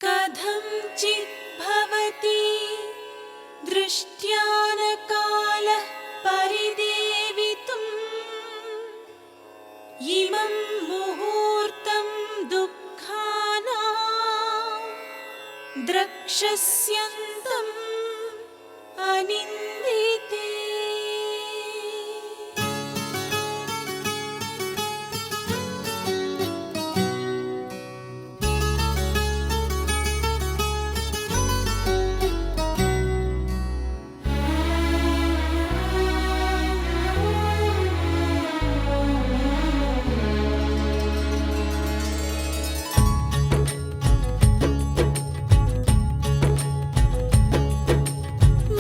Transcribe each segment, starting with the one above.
कथंचित् भवति दृष्ट्यानकालः परिदेवितुम् इमं मुहूर्तं दुःखानां द्रक्ष्यस्यन्तम् अनिन्दिते।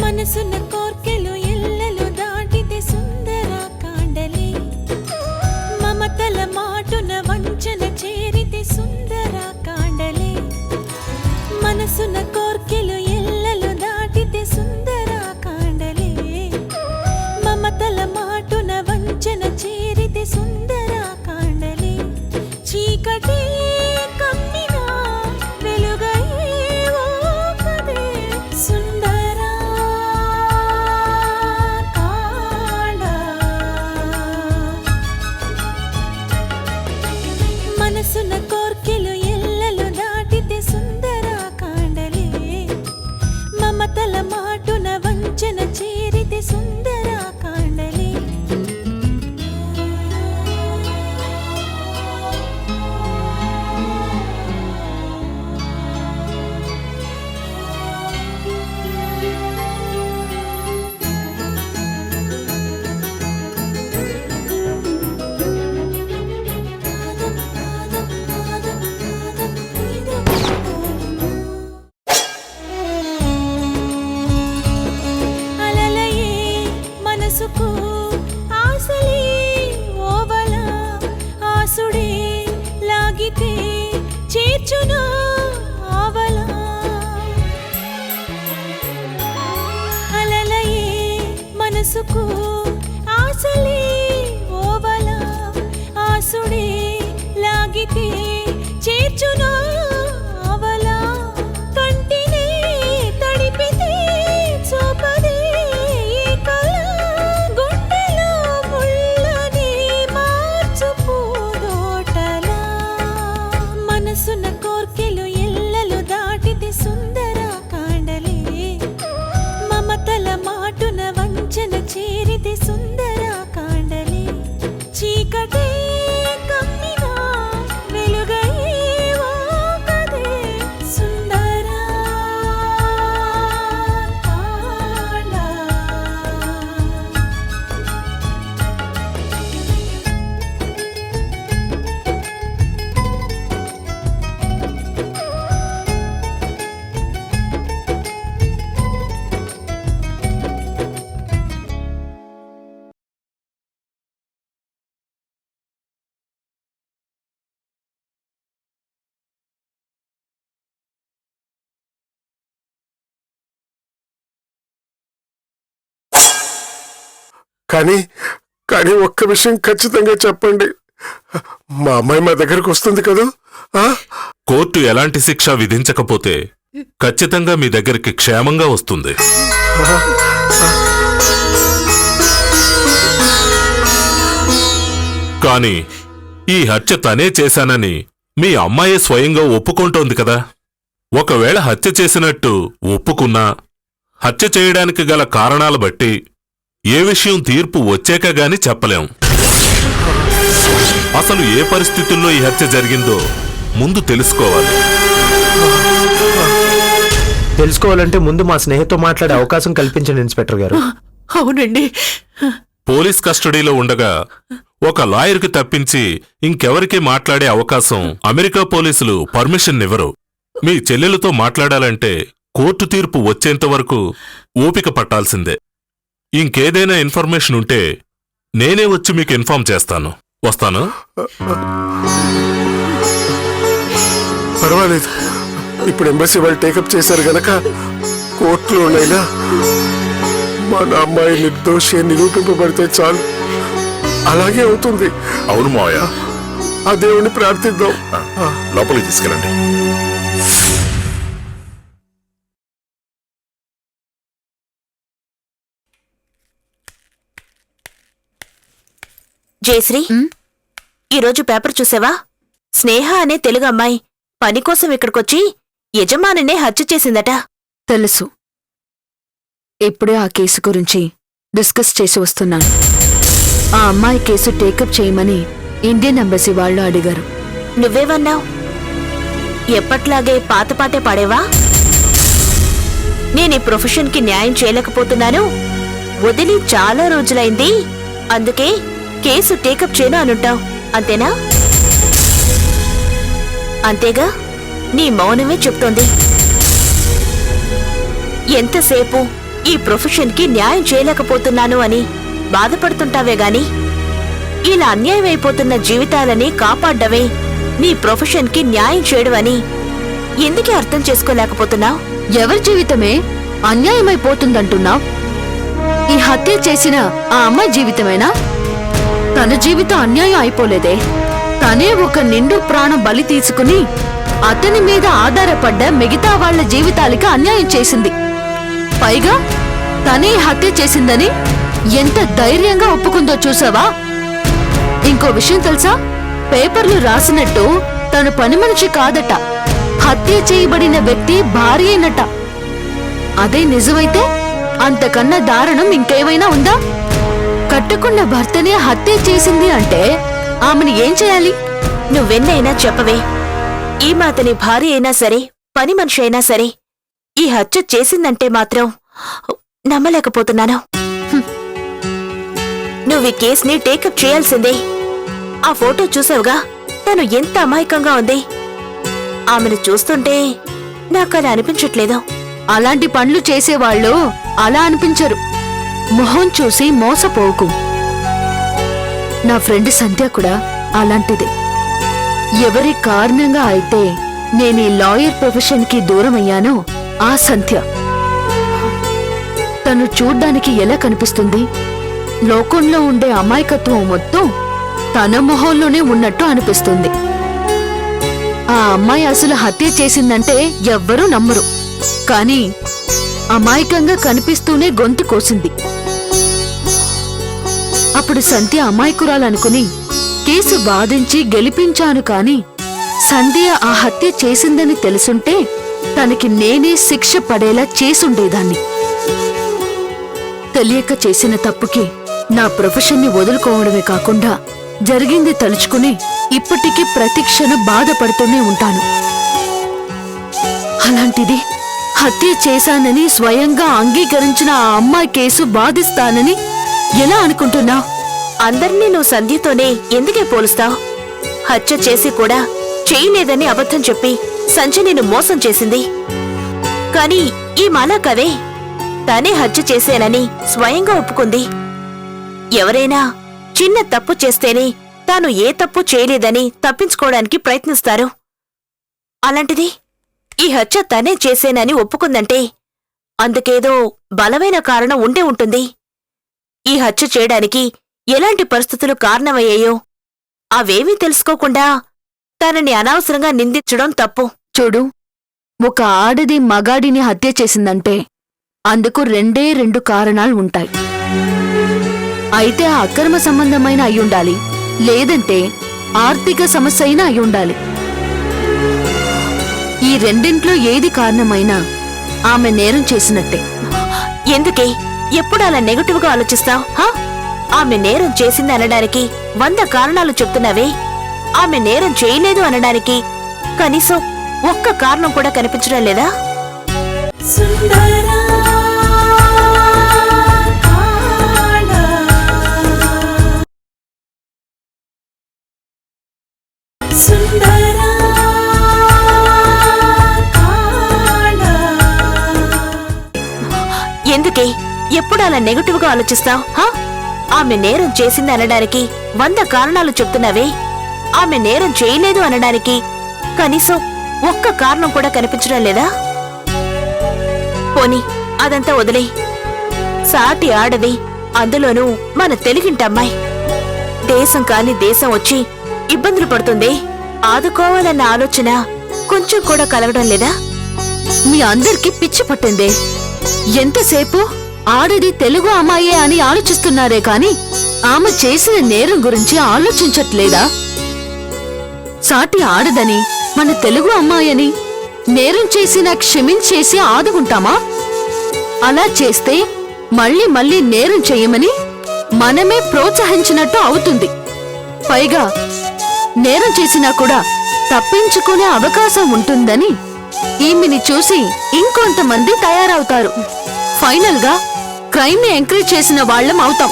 మనసున్న కోర్కెలు ఎల్లలు దాటితే సుందర కాండలే, మమతల మాటున వంచన చేరితే సుందర కాండలే. మనసున్న కోర్కెలు ఎల్లలు దాటితే సుందర కాండలే, మమతల మాటున వంచన చేరితే సుందర కాండలే. చీకటి కమ్మినా వెలుగయ్యే ఓ కదే సుందర కాండ. మనసున్న కోర్కెలు ఎల్లలు దాటితే సుందర కాండలే, మమతల మాటున వంచన చేరితే సుందర కాండలే. అలలయే మనసుకు ఆశలే ఓవల, ఆసుడే లాగితే చేర్చునా ఆవల. అలలయే మనసుకు ఆశలే ఓవల, ఆసుడే లాగితే చేర్చునా ఆవల. కంటినే తడిపితే చూపదే ఈ కళ, గుండెలో ముళ్ళని మార్చు పూదోటలా. మనసున్న కోర్కెలు ఎల్లలు దాటితే సుందర కాండలే, మమతల మాటున వంచన చేరితే సుందర కాండలే. చీకటే కమ్మినా వెలుగయ్యే ఓ కదే సుందర కాండ. కానీ ఒక్క విషయం ఖచ్చితంగా చెప్పండి, మా అమ్మాయి మా దగ్గరకు వస్తుంది కదా? కోర్టు ఎలాంటి శిక్ష విధించకపోతే ఖచ్చితంగా మీ దగ్గరికి క్షేమంగా వస్తుంది. కాని ఈ హత్య తనే చేశానని మీ అమ్మాయే స్వయంగా ఒప్పుకుంటోంది కదా. ఒకవేళ హత్య చేసినట్టు ఒప్పుకున్నా హత్య చేయడానికి గల కారణాలు బట్టి ఏ విషయం తీర్పు వచ్చాక గాని చెప్పలేం. అసలు ఏ పరిస్థితుల్లో ఈ హత్య జరిగిందో ముందు తెలుసుకోవాలి. తెలుసుకోవాలంటే ముందు మా స్నేహితుతో మాట్లాడే అవకాశం కల్పించండి ఇన్స్పెక్టర్ గారు. అవునండి. పోలీస్ కస్టడీలో ఉండగా ఒక లాయర్కి తప్పించి ఇంకెవరికీ మాట్లాడే అవకాశం అమెరికా పోలీసులు పర్మిషన్ ఇవ్వరు. మీ చెల్లెలతో మాట్లాడాలంటే కోర్టు తీర్పు వచ్చేంత వరకు ఓపిక పట్టాల్సిందే. ఇంకేదైనా ఇన్ఫర్మేషన్ ఉంటే నేనే వచ్చి మీకు ఇన్ఫార్మ్ చేస్తాను. వస్తాను. పర్వాలేదు, ఇప్పుడు ఎంబసీ వాళ్ళు టేకప్ చేశారు గనక కోర్టులోనైనా మన అమ్మాయి నిర్దోషి నిరూపింపబడితే చాలు. అలాగే అవుతుంది. అవును మావయ్య, ఆ దేవుణ్ణి ప్రార్థిద్దాం. లోపలికి తీసుకెళ్ళండి. జయశ్రీ, ఈరోజు పేపర్ చూసావా? స్నేహ అనే తెలుగు అమ్మాయి పని కోసం ఇక్కడికొచ్చి యజమానినే హత్య చేసిందట. తెలుసు. ఇప్పుడే ఆ కేసు గురించి డిస్కస్ చేసి వస్తున్నాను. ఆ అమ్మాయి కేసు టేకప్ చేయమని ఇండియన్ ఎంబసీ వాళ్ళు అడిగారు. నువ్వేమన్నావు? ఎప్పట్లాగే పాతపాటే పాడేవా? నేనీ ప్రొఫెషన్కి న్యాయం చేయలేకపోతున్నాను, వదిలి చాలా రోజులైంది, అందుకే కేసు టేకప్ చేయను అనుంటావు, అంతేనా? అంతేగా? నీ మౌనమే చెప్తోంది. ఎంతసేపు ఈ ప్రొఫెషన్కి న్యాయం చేయలేకపోతున్నాను అని బాధపడుతుంటావే గాని ఇలా అన్యాయం అయిపోతున్న జీవితాలని కాపాడ్డవే నీ ప్రొఫెషన్కి న్యాయం చేయడం అని ఎందుకే అర్థం చేసుకోలేకపోతున్నావు? ఎవరి జీవితమే అన్యాయమైపోతుందంటున్నావ్? ఈ హత్య చేసిన ఆ అమ్మాయి జీవితమేనా? తన జీవితం అన్యాయం అయిపోలేదే. తనే ఒక నిండు ప్రాణం బలి తీసుకుని అతని మీద ఆధారపడ్డ మిగతా వాళ్ల జీవితాలకి అన్యాయం చేసింది. పైగా తనే హత్య చేసిందని ఎంత ధైర్యంగా ఒప్పుకుందో చూసావా? ఇంకో విషయం తెలుసా? పేపర్లు రాసినట్టు తను పని మనిషి కాదట, హత్య చేయబడిన వ్యక్తి భార్యేనట. అదే నిజమైతే అంతకన్నా దారుణం ఇంకేమైనా ఉందా? కట్టుకున్న భర్తనే హత్య చేసింది అంటే ఆమెను ఏం చేయాలి? నువ్వెన్నైనా చెప్పవే, ఈమె అతని భార్య అయినా సరే పని మనిషి అయినా సరే ఈ హత్య చేసిందంటే మాత్రం నమ్మలేకపోతున్నాను. నువ్వు ఈ కేసుని టేకప్ చేయాల్సిందే. ఆ ఫోటో చూసావుగా, తను ఎంత అమాయకంగా ఉంది. ఆమెను చూస్తుంటే నాకలా అనిపించట్లేదు. అలాంటి పనులు చేసేవాళ్ళు అలా అనిపించరు. మొహం చూసి మోసపోకు. నా ఫ్రెండ్ సంధ్య కూడా అలాంటిదే. ఎవరి కారణంగా అయితే నేను ఈ లాయర్ ప్రొఫెషన్కి దూరమయ్యానో ఆ సంధ్య. తను చూడ్డానికి ఎలా కనిపిస్తుంది? లోకంలో ఉండే అమాయకత్వం మొత్తం తన మొహంలోనే ఉన్నట్టు అనిపిస్తుంది. ఆ అమ్మాయి అసలు హత్య చేసిందంటే ఎవ్వరూ నమ్మరు. కానీ అమాయకంగా కనిపిస్తూనే గొంతు కోసింది. అప్పుడు సంధ్య అమాయకురాలనుకుని కేసు వాదించి గెలిపించాను. కాని సంధ్య ఆ హత్య చేసిందని తెలుసుంటే తనకి నేనే శిక్ష పడేలా చేసుండేదాన్ని. తెలియక చేసిన తప్పుకి నా ప్రొఫెషన్ని వదులుకోవడమే కాకుండా జరిగింది తలుచుకుని ఇప్పటికీ ప్రతిక్షణం బాధపడుతూనే ఉంటాను. అలాంటిది హత్య చేశానని స్వయంగా అంగీకరించిన ఆ అమ్మాయి కేసు బాధిస్తానని ఎలా అనుకుంటున్నావు? అందర్నీ నువ్వు సంధ్యతోనే ఎందుకే పోలుస్తావు? హత్య చేసి కూడా చేయలేదని అబద్ధం చెప్పి సంధ్య నిన్ను మోసం చేసింది. కాని ఈ మాలా కదే, తనే హత్య చేసేనని స్వయంగా ఒప్పుకుంది. ఎవరైనా చిన్న తప్పు చేస్తేనే తాను ఏ తప్పు చేయలేదని తప్పించుకోవడానికి ప్రయత్నిస్తారు. అలాంటిది ఈ హత్య తనే చేసేనని ఒప్పుకుందంటే అందుకేదో బలమైన కారణం ఉండే ఉంటుంది. ఈ హత్య చేయడానికి ఎలాంటి పరిస్థితులు కారణమయ్యాయో అవేమీ తెలుసుకోకుండా తనని అనవసరంగా నిందించడం తప్పు. చూడు, ఒక ఆడది మగాడిని హత్య చేసిందంటే అందుకు రెండు కారణాలు ఉంటాయి. అయితే ఆ అక్రమ సంబంధమైన అయ్యుండాలి, లేదంటే ఆర్థిక సమస్య అయినా అయ్యుండాలి. ఈ రెండింట్లో ఏది కారణమైనా ఆమె నేరం చేసినట్టే. ఎందుకే ఎప్పుడు అలా నెగటివ్గా ఆలోచిస్తావ్? ఆమె నేరం చేసింది అనడానికి 100 కారణాలు చెప్తున్నావే, ఆమె నేరం చేయలేదు అనడానికి కనీసం ఒక్క కారణం కూడా కనిపించడం లేదా? సుందరా కాళా, సుందరా కాళా. ఎందుకే ఎప్పుడు అలా నెగటివ్గా ఆలోచిస్తావ్? ఆమె నేరం చేసింది అనడానికి 100 కారణాలు చెప్తున్నావే, ఆమె నేరం చేయలేదు అనడానికి కనీసం ఒక్క కారణం కూడా కనిపించడం లేదా? పోనీ అదంతా వదిలే. సాటి ఆడది, అందులోనూ మన తెలుగింటమ్మాయి, దేశం కాని దేశం వచ్చి ఇబ్బందులు పడుతుంది. ఆదుకోవాలన్న ఆలోచన కొంచెం కూడా కలగడం లేదా? మీ అందరికీ పిచ్చి పట్టిందే. ఎంతసేపు ఆడది తెలుగు అమ్మాయే అని ఆలోచిస్తున్నారే కాని ఆమె చేసిన నేరం గురించి ఆలోచించట్లేదా? సాటి ఆడదని, మన తెలుగు అమ్మాయని నేరం చేసినా క్షమించేసి ఆదుకుంటామా? అలా చేస్తే మళ్ళీ మళ్ళీ నేరం చెయ్యమని మనమే ప్రోత్సహించినట్టు అవుతుంది. పైగా నేరం చేసినా కూడా తప్పించుకునే అవకాశం ఉంటుందని ఈమెని చూసి ఇంకొంతమంది తయారవుతారు. ఫైనల్ గా క్రైమ్ ని ఎంకరేజ్ చేసిన వాళ్ళం అవుతాం.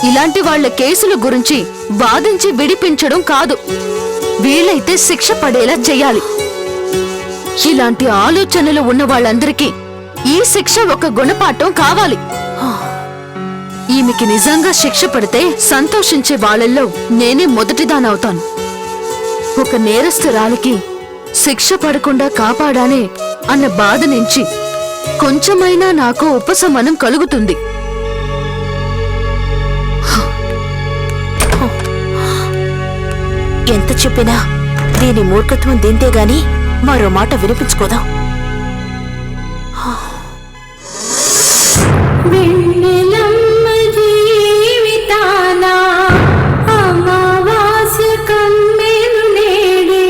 ఇలాంటి వాళ్ళ కేసుల గురించి వాదించి విడిపించడం కాదు, వీలైతే శిక్ష పడేలా చెయ్యాలి. ఇలాంటి ఆలోచనలు ఉన్న వాళ్ళందరికీ ఈ శిక్ష ఒక గుణపాఠం కావాలి. ఈమెకి నిజంగా శిక్ష పడితే సంతోషించే వాళ్ళల్లో నేనే మొదటిదానవుతాను. ఒక నేరస్తురాలికి శిక్ష పడకుండా కాపాడానే అన్న బాధ నుంచి కొంచెమైనా నాకు ఉపశమనం కలుగుతుంది. ఎంత చెప్పినా దీని మూర్ఖత్వం దీంతే గాని మరో మాట వినిపించుకోదాం. వెన్నెలమ్మ జీవితాన అమావాస్య కమ్మెను నేడే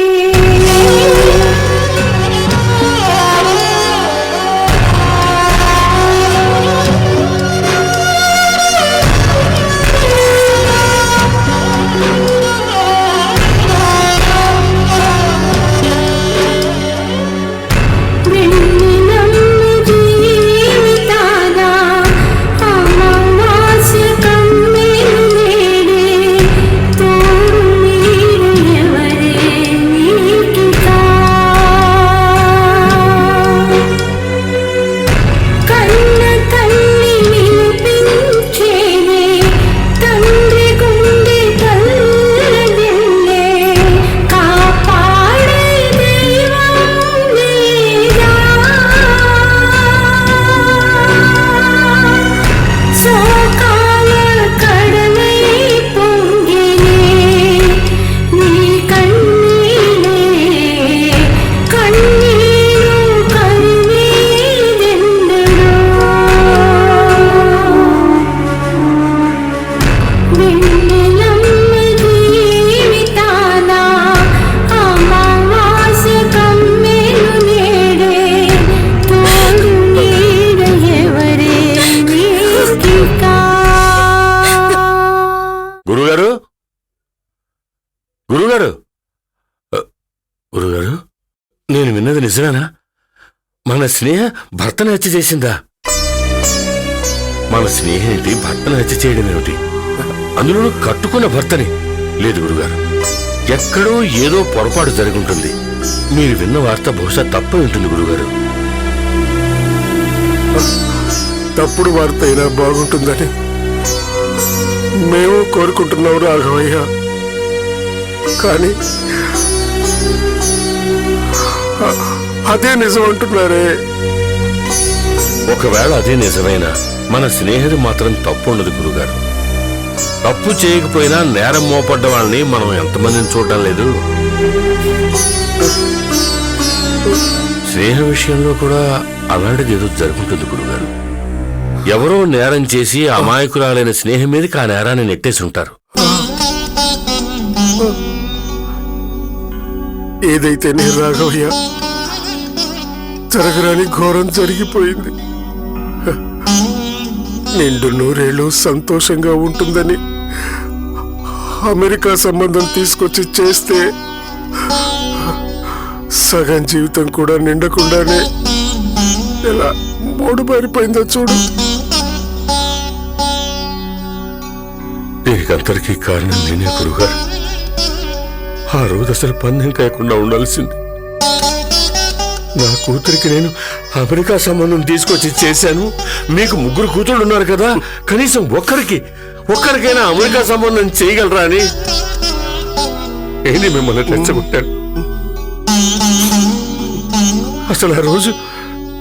గురుగారు, నేను విన్నది నిజమేనా? మన స్నేహ భర్తను హత్య చేసిందా? మన స్నేహేంటి భర్తను హత్య చేయడం ఏమిటి? అందులోనూ కట్టుకున్న భర్తని. లేదు గురుగారు, ఎక్కడో ఏదో పొరపాటు జరుగుంటుంది. మీరు విన్న వార్త బహుశా తప్పై ఉంటుంది గురుగారు. తప్పుడు వార్త అయినా బాగుంటుందని మేము కోరుకుంటున్నాం రాఘవయ్య. కానీ అదే నిజం అంటున్నారే. ఒకవేళ అదే నిజమైనా మన స్నేహితుడు మాత్రం తప్పు ఉండదు గురుగారు. తప్పు చేయకపోయినా నేరం మోపడ్డ వాళ్ళని మనం ఎంతమందిని చూడడం లేదు. స్నేహ విషయంలో కూడా అలాంటిది ఏదో జరుగుతుంది గురుగారు. ఎవరో నేరం చేసి అమాయకురాలైన స్నేహం మీదకి ఆ నేరాన్ని నెట్టేసి ఉంటారు. ఏదైతే నీ రాఘవయ్య, జరగరాని ఘోరం జరిగిపోయింది. నిండు నూరేళ్ళు సంతోషంగా ఉంటుందని అమెరికా సంబంధం తీసుకొచ్చి చేస్తే సగం జీవితం కూడా నిండకుండానే ఎలా మూడుబారిపోయిందో చూడు. దీనికంతరికీ కారణం నేనే గురుగారు. ఆ రోజు అసలు పందెం కాకుండా ఉండాల్సింది. నా కూతురికి నేను అమెరికా సంబంధం తీసుకొచ్చి చేశాను. మీకు ముగ్గురు కూతుళ్ళు ఉన్నారు కదా, కనీసం ఒక్కరికైనా అమెరికా సంబంధం చేయగలరా అని ఏంటి మిమ్మల్ని తెచ్చగొట్టాను. అసలు ఆ రోజు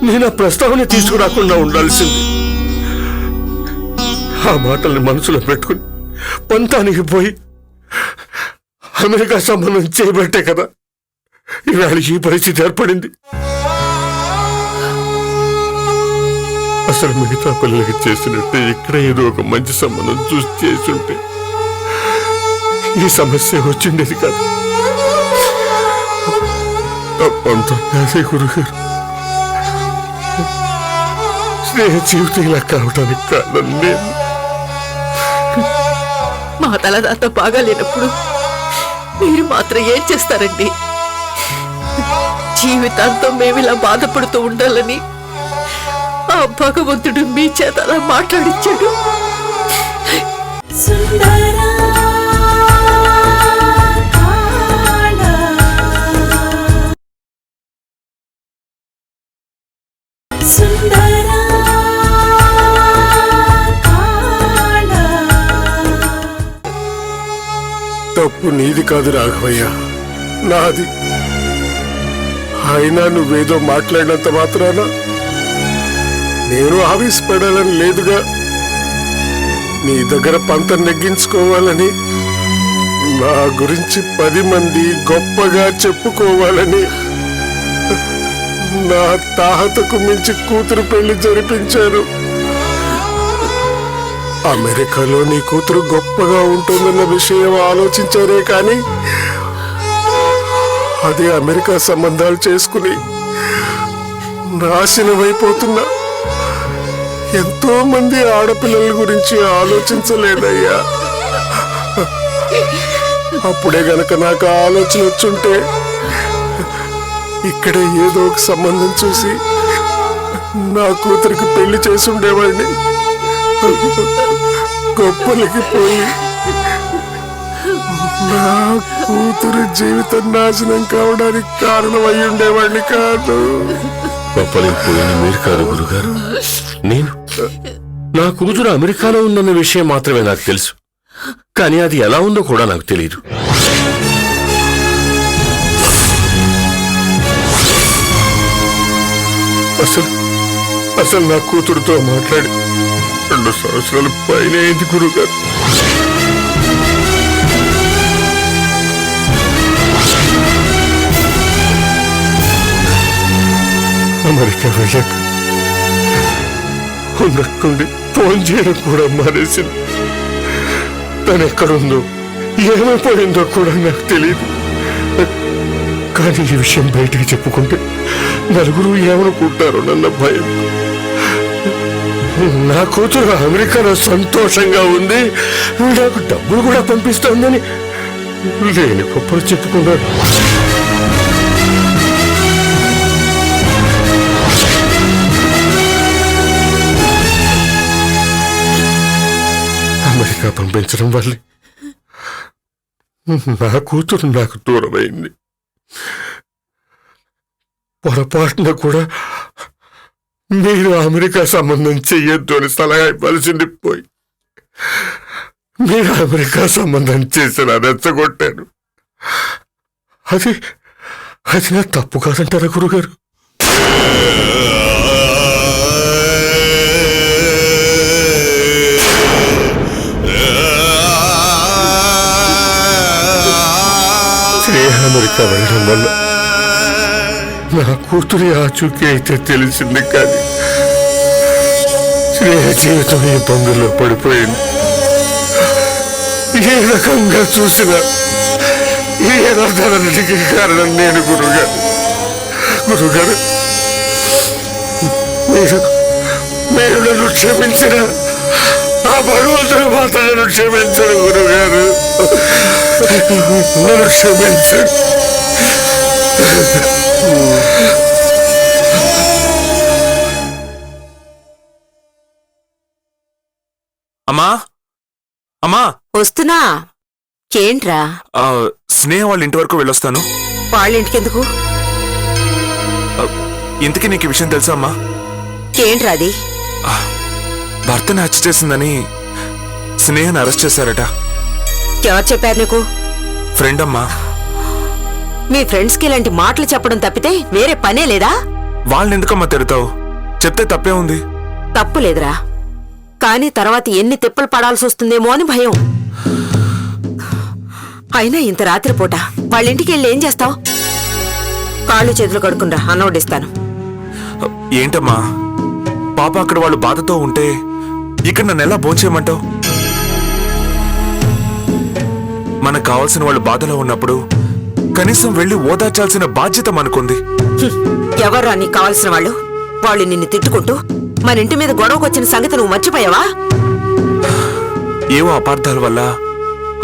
నేను ఆ ప్రస్తావన తీసుకురాకుండా ఉండాల్సింది. ఆ మాటల్ని మనసులో పెట్టుకుని పంతానికి పోయి అమెరికా సంబంధం చేయబట్టే కదా ఇవాళ ఈ పరిస్థితి ఏర్పడింది. అసలు మిగతా పిల్లలకి చేసినట్టే ఇక్కడ ఏదో ఒక మంచి సంబంధం చూసి చేస్తుంటే ఈ సమస్య వచ్చిండేది కాదు. తప్పంతా నాదే గురుగారు. స్నేహ జీవితం ఇలా కావడానికి కారణం నేను. మా తలదాత బాగాలేనప్పుడు మీరు మాత్రం ఏం చేస్తారండి? జీవితాంతం మేమిలా బాధపడుతూ ఉండాలని ఆ భగవంతుడు మీ చేత అలా మాట్లాడించాడు. సుందరా కాళా సుందరా కాళా తప్పు నీది కాదు రాఘవయ్య, నాది. అయినా నువ్వేదో మాట్లాడినంత మాత్రాన నేను ఆవేశపడాలని లేదుగా. నీ దగ్గర పంతం నెగ్గించుకోవాలని, నా గురించి 10 మంది గొప్పగా చెప్పుకోవాలని నా తాహతకు మించి కూతురు పెళ్లి జరిపించారు. అమెరికాలో నీ కూతురు గొప్పగా ఉంటుందన్న విషయం ఆలోచించారే కానీ అదే అమెరికా సంబంధాలు చేసుకుని నాశనమైపోతున్నా ఎంతో మంది ఆడపిల్లల గురించి ఆలోచించలేదయ్యా. అప్పుడే గనక నాకు ఆలోచన వచ్చుంటే ఇక్కడే ఏదో ఒక సంబంధం చూసి నా కూతురికి పెళ్లి చేసి ఉండేవాడిని. గొప్పలకి పోయి నా కూతురు జీవితం నాశనం కావడానికి కారణం అయి ఉండేవాడిని కాదు. గొప్పలకి పోయిన మీరు కాదు గురుగారు, నేను. నా కూతురు అమెరికాలో ఉందన్న విషయం మాత్రమే నాకు తెలుసు, కానీ అది ఎలా ఉందో కూడా నాకు తెలియదు. అసలు నా కూతురుతో మాట్లాడి 2 సంవత్సరాల పైన అయింది గురుగారు. అమెరికా వెళ్ళాక ఉన్నట్టుండి ఫోన్ చేయడం కూడా మానేసింది. తను ఎక్కడుందో ఏమైపోయిందో కూడా నాకు తెలియదు. కానీ ఈ విషయం బయటికి చెప్పుకుంటే నలుగురు ఏమనుకుంటారో నన్న భయం. నా కూతురు అమెరికాలో సంతోషంగా ఉంది, నాకు డబ్బులు కూడా పంపిస్తోందని లేని గొప్పలు చెప్పుకున్నాడు. అమెరికా పంపించడం వల్లే నా కూతురు నాకు దూరమైంది. పొరపాటున కూడా మీరు అమెరికా సంబంధం చెయ్యొద్దు అని సలహా ఇవ్వాల్సింది పోయి మీరు అమెరికా సంబంధం చేసిన రెచ్చగొట్టాను. అది నా తప్పు కాదంటారా గురుగారు? అమెరికా వెళ్ళడం వల్ల నా కూతురి ఆచూకీ అయితే తెలిసింది, కానీ స్నేహ జీవితం ఇబ్బందుల్లో పడిపోయింది. ఏ రకంగా చూసినా ఈ అనర్థాలన్నిటికీ కారణం నేను గురుగారు. మీరు నన్ను క్షమించిన ఆ భగవంతుడు మాత్రం నన్ను క్షమించడు గురుగారు. నన్ను క్షమించడు. అమ్మా అమ్మా, వస్తున్నా. ఏంట్రా? స్నేహ వాళ్ళ ఇంటి వరకు వెళ్ళొస్తాను. వాళ్ళ ఇంటికెందుకు? ఇంతకీ నీకు ఈ విషయం తెలుసా అమ్మా? ఏంట్రా అది? భర్తని హత్య చేసిందని స్నేహను అరెస్ట్ చేశారట. ఎవరు చెప్పారు నీకు? ఫ్రెండ్ అమ్మా. మీ ఫ్రెండ్స్ కి ఇలాంటి మాటలు చెప్పడం తప్పితే వేరే పనే లేదా? వాళ్ళని ఎందుకమ్మా తిడతావు? చెప్తే తప్పే ఉంది. తప్పు లేదురా, కానీ తర్వాత ఎన్ని తిప్పలు పడాల్సి వస్తుందేమో అని భయం. అయినా ఇంత రాత్రిపూట వాళ్ళ ఇంటికి వెళ్ళి ఏం చేస్తావు? కాళ్ళు చేతులు కడుక్కునరా, అన్న వడ్డిస్తాను. ఏంటమ్మా పాప అక్కడ వాళ్ళు బాధతో ఉంటే ఇక్కడ నన్ను ఎలా భోంచేయమంటావు? మనకు కావాల్సిన వాళ్ళు బాధలో ఉన్నప్పుడు కనీసం వెళ్ళి ఓదార్చాల్సిన బాధ్యత మనకుంది. ఎవరు నీకు కావాల్సిన వాళ్ళు? వాళ్ళు నిన్ను తిట్టుకుంటూ మన ఇంటి మీద గొడవకొచ్చిన సంగతి నువ్వు మర్చిపోయావా? ఏవో అపార్థాల వల్ల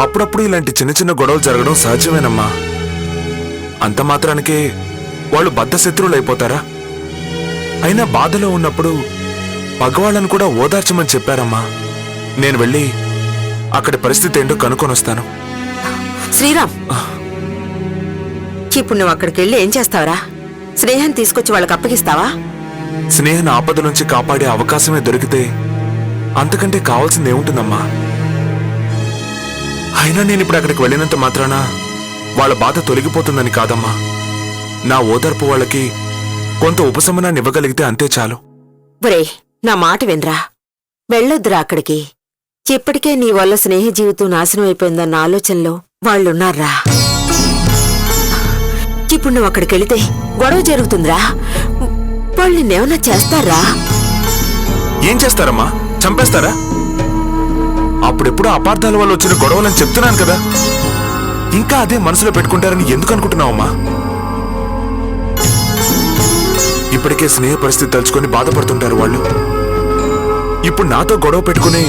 అప్పుడప్పుడు ఇలాంటి చిన్న చిన్న గొడవలు జరగడం సహజమేనమ్మా. అంత మాత్రానికే వాళ్ళు బద్ధశత్రువులు అయిపోతారా? అయినా బాధలో ఉన్నప్పుడు పగవాళ్ళను కూడా ఓదార్చమని చెప్పారమ్మా. నేను వెళ్ళి అక్కడి పరిస్థితి ఏంటో కనుక్కొని వస్తాను. శ్రీరామ్, ఇప్పుడు నువ్వు అక్కడికి వెళ్ళి ఏం చేస్తావురా? స్నేహం తీసుకొచ్చి వాళ్ళకి అప్పగిస్తావా? స్నేహం ఆపద నుంచి కాపాడే అవకాశమే దొరికితే అంతకంటే కావాల్సింది ఏముంటుందమ్మా? అయినా నేను ఇప్పుడు అక్కడికి వెళ్ళినంత మాత్రాన వాళ్ళ బాధ తొలగిపోతుందని కాదమ్మా. నా ఓదార్పు వాళ్ళకి కొంత ఉపశమనాన్ని ఇవ్వగలిగితే అంతే చాలు. ఒరే, నా మాట వినరా, వెళ్ళొద్దురా అక్కడికి. ఇప్పటికే నీ వల్ల స్నేహ జీవితం నాశనం అయిపోయిందన్న ఆలోచనలో వాళ్ళున్నారా. ఇప్పుడు నువ్వు అక్కడికి వెళితే గొడవ జరుగుతుందిరా. వాళ్ళు నిన్నేమన్నా చేస్తారా? ఏం చేస్తారమ్మా? చంపేస్తారా? అప్పుడెప్పుడు అపార్థాల వల్ల వచ్చిన గొడవలని చెప్తున్నాను కదా. ఇంకా అదే మనసులో పెట్టుకుంటారని ఎందుకు అనుకుంటున్నావమ్మా? ఇప్పటికే స్నేహ పరిస్థితి తలుచుకొని బాధపడుతుంటారు వాళ్ళు. ఇప్పుడు నాతో గొడవ పెట్టుకునే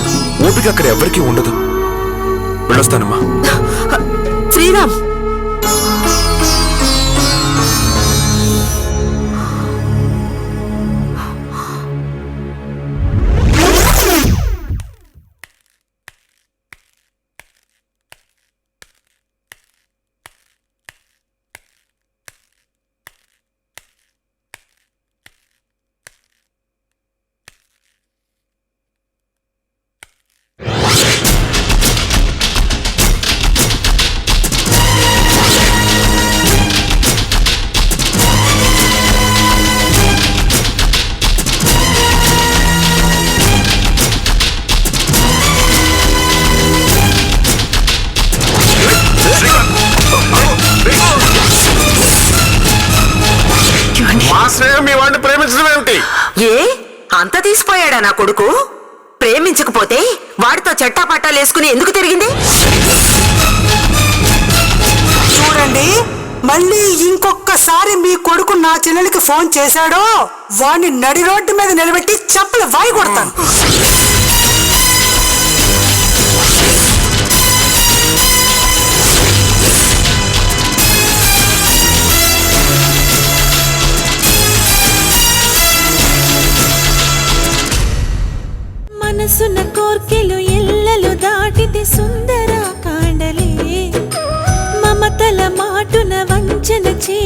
ఓపిక అక్కడ ఎవరికీ ఉండదు. వెళ్ళొస్తానమ్మా. శ్రీరామ్, మీ వాడిని ప్రేమించడం ఏమిటి? ఏ అంత తీసిపోయాడా నా కొడుకు? ప్రేమించకపోతే వాడితో చెట్టాపట్టాలేసుకుని ఎందుకు తిరిగింది? చూడండి, మళ్ళీ ఇంకొకసారి మీ కొడుకు నా చెల్లెలికి ఫోన్ చేశాడో వాణ్ణి నడి రోడ్డు మీద నిలబెట్టి చెప్పులు వాయి కొడతాను. మనసున కోర్కెలు ఎల్లలు దాటితే సుందర కాండలే మమతల మాటున వంచన చే